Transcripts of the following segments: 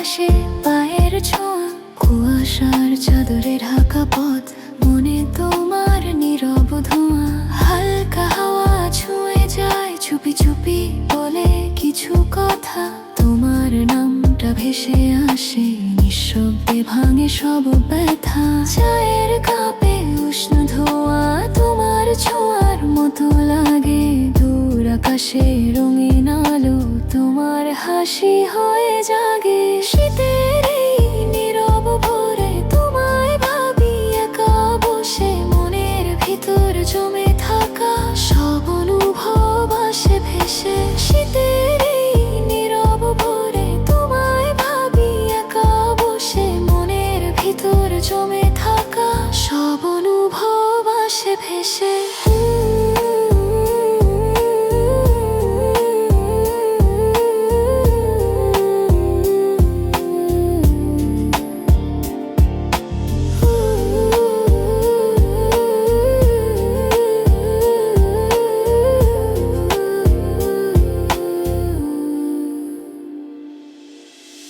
বাতাসে পায়ের ছোঁয়া, কুয়াশার চাদরে ঢাকা পথ, মনে তোমার নীরব ধোঁয়া। হালকা হাওয়া ছুঁয়ে যায় চুপি চুপি, বলে কিছু কথা। তোমার নামটা ভেসে আসে, নিঃশব্দে ভাঙে সব ব্যথা। চায়ের কাপে উষ্ণ ধোঁয়া, তোমার ছোঁয়ার মতো লাগে। দূর আকাশে রঙিন আলো, তোমার হাসি হয়ে জাগে। শীতের এই নীরব ভোরে তোমায় ভাবি একা বসে, মনের ভিতর জমে থাকা সব অনুভব আসে ভেসে। শীতের এই নীরব ভোরে তোমায় ভাবি একা বসে, মনের ভিতর জমে থাকা সব অনুভব আসে ভেসে।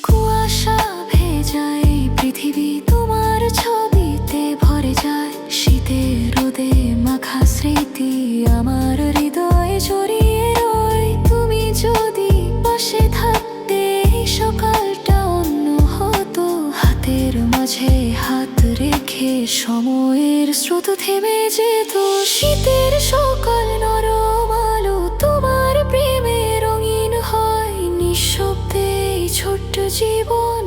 কুয়াশা ভেজায় পৃথিবী তোমার ছবিতে ভরে যায়। শীতের রোদে মাখা স্মৃতি আমার হৃদয়ে জড়িয়ে রয়। তুমি যদি পাশে থাকতে এই সকালটা অন্য হতো। হাতের মাঝে হাত রেখে সময়ের স্রোত থেমে যেত। শীতের সকাল নরম আলো তোমার প্রেমে রঙিন হয়। নিঃশব্দে ছোট্ট জীবন